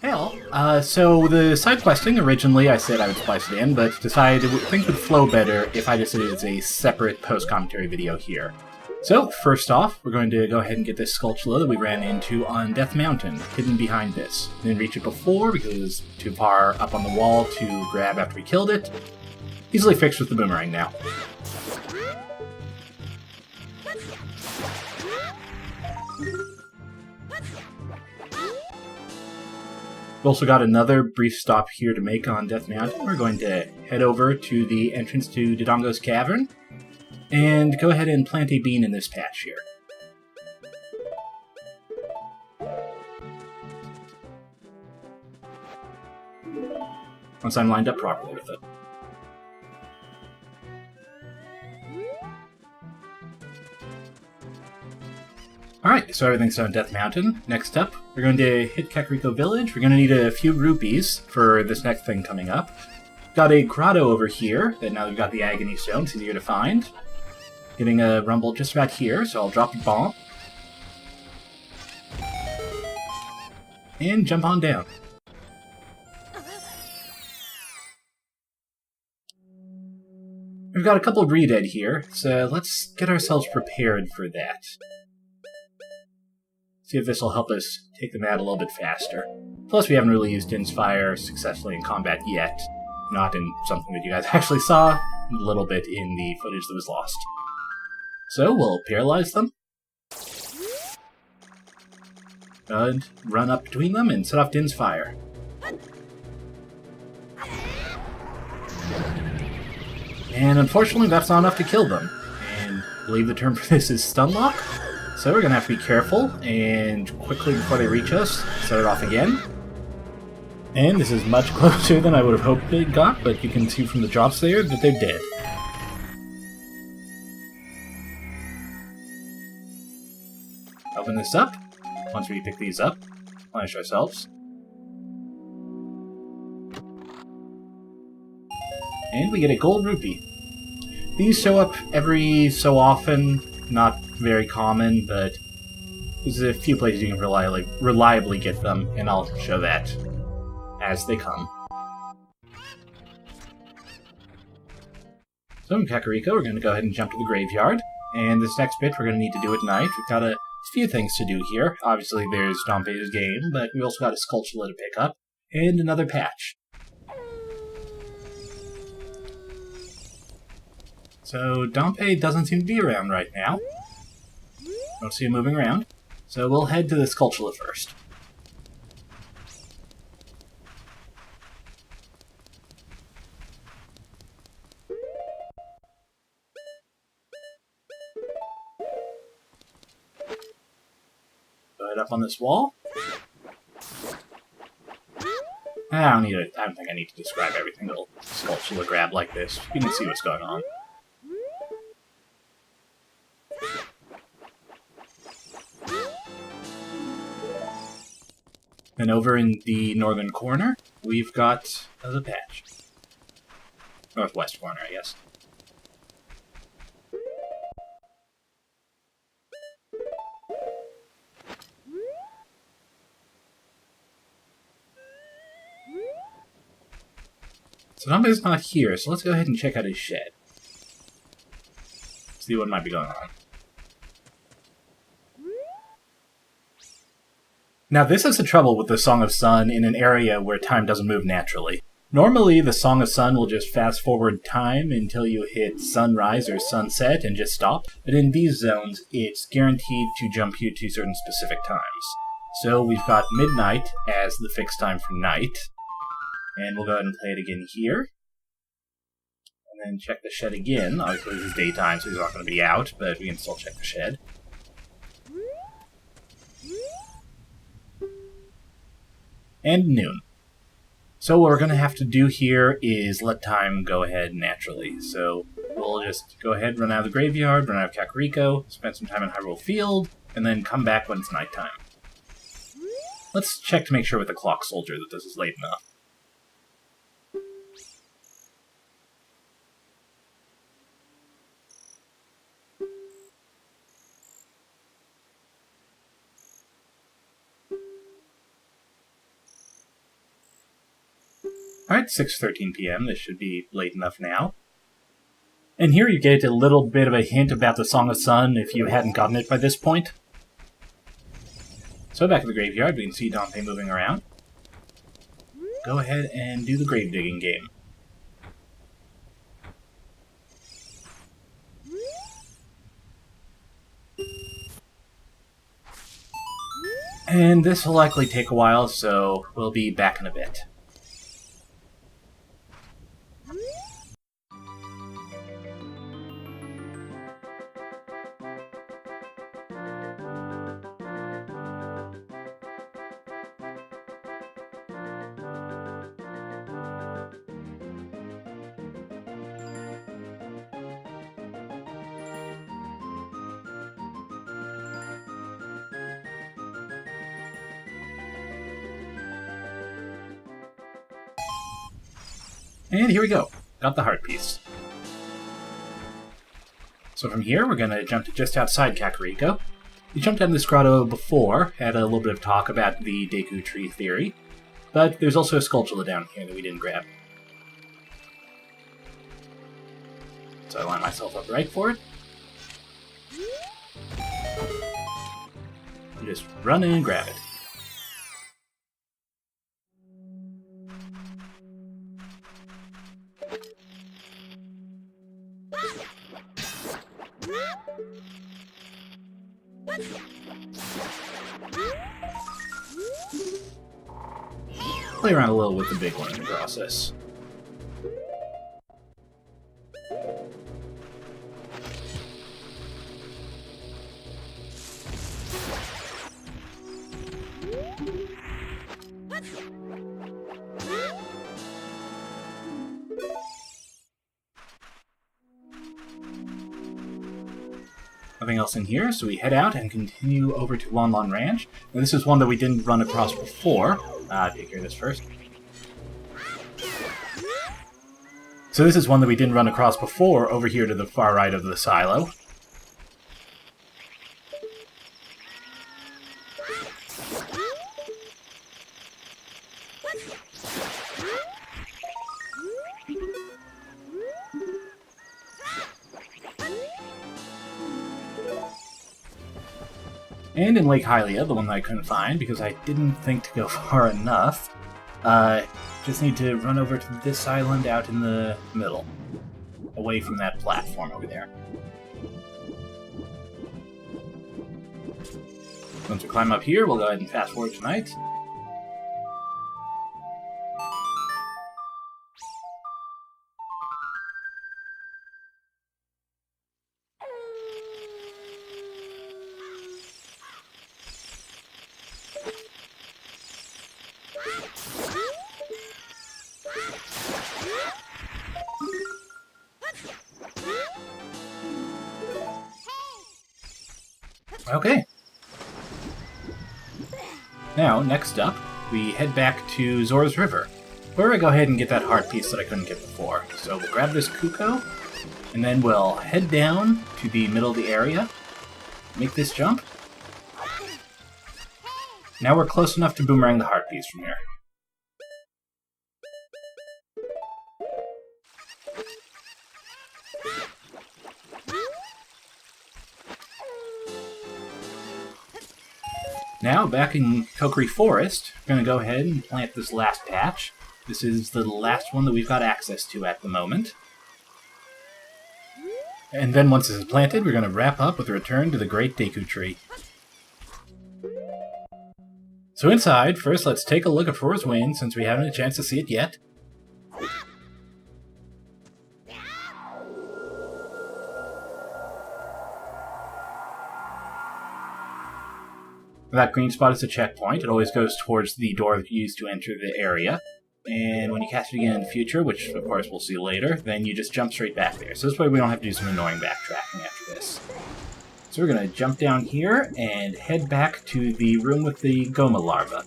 Hell, so the side questing, originally I said I would splice it in, but decided things would flow better if I just did it as a separate post-commentary video here. So, first off, we're going to go ahead and get this skulltula that we ran into on Death Mountain, hidden behind this. Didn't reach it before because it was too far up on the wall to grab after we killed it. Easily fixed with the boomerang now. We've also got another brief stop here to make on Death Mountain. We're going to head over to the entrance to Dodongo's Cavern, and go ahead and plant a bean in this patch here. Once I'm lined up properly with it. Alright, so everything's on Death Mountain. Next up, we're going to hit Kakariko Village. We're going to need a few rupees for this next thing coming up. Got a grotto over here, that now we've got the Agony Stone, it's easier to find. Getting a rumble just about here, so I'll drop a bomb. And jump on down. We've got a couple of re-dead here, so let's get ourselves prepared for that. See if this will help us take them out a little bit faster. Plus, we haven't really used Din's Fire successfully in combat yet. Not in something that you guys actually saw, a little bit in the footage that was lost. So, we'll paralyze them. And run up between them and set off Din's Fire. And unfortunately, that's not enough to kill them. And I believe the term for this is stun lock. So we're going to have to be careful, and quickly before they reach us, set it off again. And this is much closer than I would have hoped it got, but you can see from the drops there that they're dead. Open this up. Once we pick these up, punish ourselves. And we get a gold rupee. These show up every so often, not very common, but there's a few places you can reliably get them, and I'll show that as they come. So in Kakariko, we're going to go ahead and jump to the graveyard, and this next bit we're going to need to do at night. We've got a few things to do here. Obviously there's Dompe's game, but we also got a skulltula to pick up, and another patch. So Dompe doesn't seem to be around right now. Don't see him moving around. So we'll head to the skulltula first. Go ahead up on this wall. I don't think I need to describe every single skulltula grab like this. You can see what's going on. And over in the northern corner, we've got the patch. Northwest corner, I guess. So Dompe's not here, so let's go ahead and check out his shed. See what might be going on. Now this is the trouble with the Song of Sun in an area where time doesn't move naturally. Normally the Song of Sun will just fast forward time until you hit sunrise or sunset and just stop, but in these zones it's guaranteed to jump you to certain specific times. So we've got midnight as the fixed time for night, and we'll go ahead and play it again here. And then check the shed again. Obviously this is daytime so he's not going to be out, but we can still check the shed. And noon. So what we're going to have to do here is let time go ahead naturally. So we'll just go ahead, run out of the graveyard, run out of Kakariko, spend some time in Hyrule Field, and then come back when it's nighttime. Let's check to make sure with the Clock Soldier that this is late enough. Alright, 6:13 p.m. This should be late enough now. And here you get a little bit of a hint about the Song of Sun if you hadn't gotten it by this point. So back at the graveyard, we can see Dante moving around. Go ahead and do the grave digging game. And this will likely take a while, so we'll be back in a bit. And here we go. Got the heart piece. So from here, we're going to jump to just outside Kakariko. We jumped down this grotto before, had a little bit of talk about the Deku Tree theory, but there's also a skulltula down here that we didn't grab. So I line myself up right for it. You just run in and grab it. Play around a little with the big one in the process. Nothing else in here, so we head out and continue over to Lon Lon Ranch. And this is one that we didn't run across before. Take care of this first. So this is one that we didn't run across before, over here to the far right of the silo. And in Lake Hylia, the one that I couldn't find because I didn't think to go far enough, just need to run over to this island out in the middle, away from that platform over there. Once we climb up here, we'll go ahead and fast forward tonight. Okay. Now, next up, we head back to Zora's River, where I go ahead and get that heart piece that I couldn't get before. So we'll grab this Kuko, and then we'll head down to the middle of the area, make this jump. Now we're close enough to boomerang the heart piece from here. Now, back in Kokiri Forest, we're going to go ahead and plant this last patch. This is the last one that we've got access to at the moment. And then once this is planted, we're going to wrap up with a return to the Great Deku Tree. So inside, first let's take a look at Flora's Wind, since we haven't had a chance to see it yet. That green spot is a checkpoint. It always goes towards the door used to enter the area. And when you cast it again in the future, which of course we'll see later, then you just jump straight back there. So this way we don't have to do some annoying backtracking after this. So we're going to jump down here and head back to the room with the Goma larva.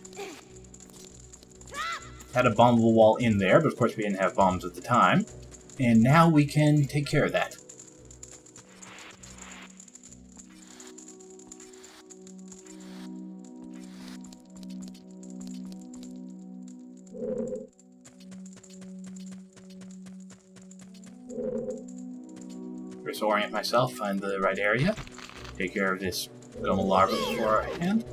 Had a bombable wall in there, but of course we didn't have bombs at the time. And now we can take care of that. First orient myself, find the right area. Take care of this little larva beforehand.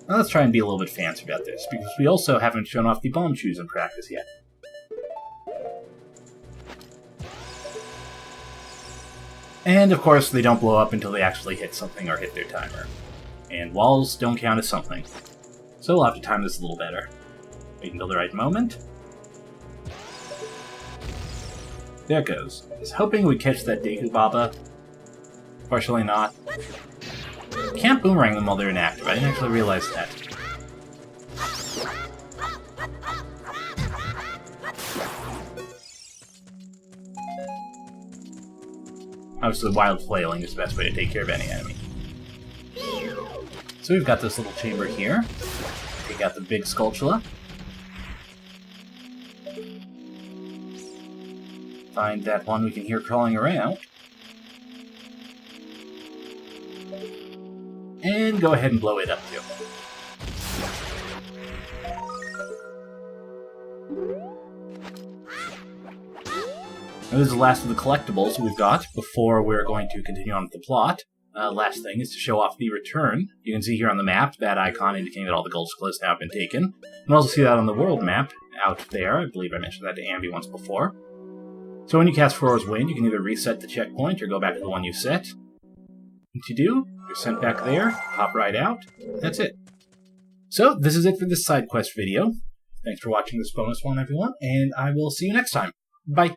Now let's try and be a little bit fancy about this, because we also haven't shown off the bomb shoes in practice yet. And of course, they don't blow up until they actually hit something or hit their timer. And walls don't count as something. So we'll have to time this a little better. Wait until the right moment. There it goes. I was hoping we'd catch that Deku Baba. Partially not. Can't boomerang them while they're inactive. I didn't actually realize that. Obviously, wild flailing is the best way to take care of any enemy. So we've got this little chamber here. Take out the big skulltula. Find that one we can hear crawling around. And go ahead and blow it up too. Now, this is the last of the collectibles we've got before we're going to continue on with the plot. Last thing is to show off the return. You can see here on the map that icon indicating that all the gold skulltulas have been taken. You can also see that on the world map out there. I believe I mentioned that to Ambi once before. So when you cast Furor's Wind, you can either reset the checkpoint or go back to the one you set. What you do, you're sent back there, pop right out, that's it. So, this is it for this side quest video. Thanks for watching this bonus one, everyone, and I will see you next time. Bye!